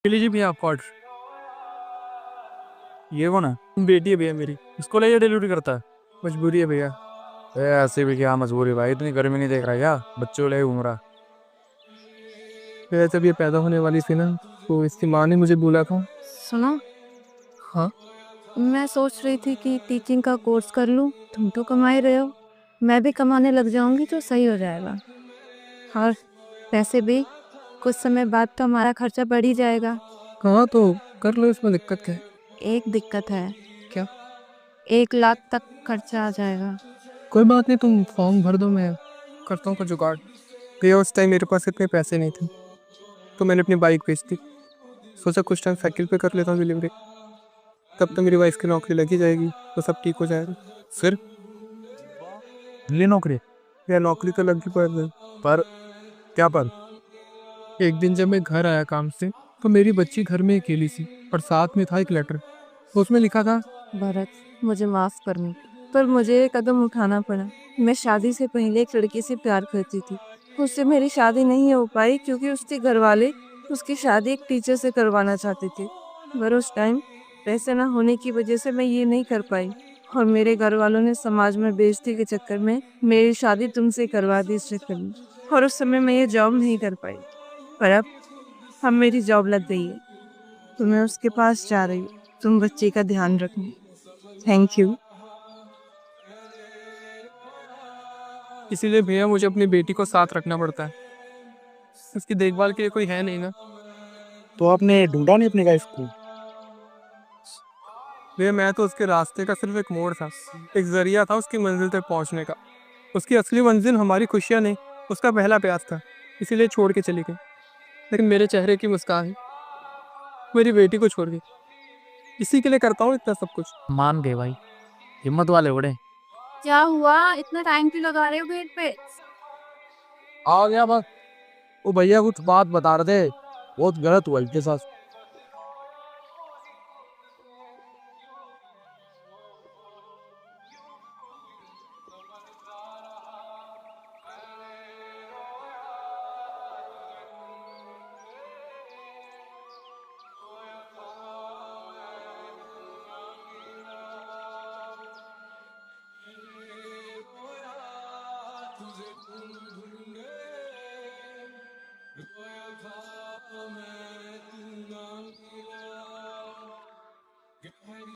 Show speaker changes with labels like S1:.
S1: ले लीजिए भैया आपका ऑर्डर। ये वो ना बेटी है भैया मेरी, इसको ले डिलीवरी करता है। मजबूरी है भैया। ऐसे भी क्या मजबूरी भाई, इतनी गर्मी नहीं देख रहा क्या? बच्चों ले घूम रहा। फिर जब ये पैदा होने वाली थी ना, तो इसकी माँ ने मुझे बोला था।
S2: सुनो,
S1: हाँ।
S2: मैं सोच रही थी कि टीचिंग का कोर्स कर लूं। तुम तो कमा ही रहे हो, मैं भी कमाने लग जाऊंगी तो सही हो जाएगा। और पैसे भी कुछ समय बाद तो हमारा खर्चा बढ़ ही जाएगा।
S1: हाँ तो कर लो, इसमें दिक्कत क्या है?
S2: एक दिक्कत है,
S1: क्या?
S2: 1 लाख तक खर्चा आ जाएगा।
S1: कोई बात नहीं, तुम फॉर्म भर दो, मैं करता हूँ कुछ जुगाड़। भैया उस टाइम मेरे पास इतने पैसे नहीं थे, तो मैंने अपनी बाइक बेच दी। सोचा कुछ टाइम साइकिल पे कर लेता हूँ डिलीवरी, तब तो मेरी वाइफ की नौकरी लगी जाएगी, तो सब ठीक हो जाएगा। फिर ले नौकरी। या नौकरी तो लगी पर क्या पर? एक दिन जब मैं घर आया काम से, तो मेरी बच्ची घर में अकेली सी, और साथ में था एक लेटर। उसमें लिखा था।
S2: भरत, मुझे माफ करना, पर मुझे ये कदम उठाना पड़ा। मैं शादी से पहले एक लड़की से प्यार करती थी। उससे मेरी शादी नहीं हो पाई क्योंकि उसके घर वाले उसकी शादी एक टीचर से करवाना चाहते थे। पर उस टाइम पैसे ना होने की वजह से मैं ये नहीं कर पाई, और मेरे घर वालों ने समाज में बेइज्जती के चक्कर में मेरी शादी तुमसे करवा दी इस चक्कर में। और उस समय मैं ये जॉब नहीं कर पाई, पर अब मेरी जॉब लग गई है, तो मैं उसके पास जा रही हूँ। तुम बच्चे का ध्यान रखना। Thank you.
S1: इसीलिए भैया मुझे अपनी बेटी को साथ रखना पड़ता है, उसकी देखभाल के लिए कोई है नहीं ना।
S3: तो आपने ढूंढा नहीं अपनी वाइफ को?
S1: भैया मैं तो उसके रास्ते का सिर्फ एक मोड़ था, एक जरिया था उसकी मंजिल तक पहुंचने का। उसकी असली मंजिल हमारी खुशियाँ नहीं, उसका पहला प्यार था। इसीलिए छोड़ के चली गई। लेकिन मेरे चेहरे की मुस्कान मेरी बेटी को छोड़ गई। इसी के लिए करता हूँ इतना सब कुछ।
S4: मान गए भाई, हिम्मत वाले बड़े।
S2: क्या हुआ, इतना टाइम क्यों लगा रहे हो गेट पे?
S3: आ गया बस। वो भैया कुछ बात बता रहे थे, बहुत गलत हुआ इनके साथ।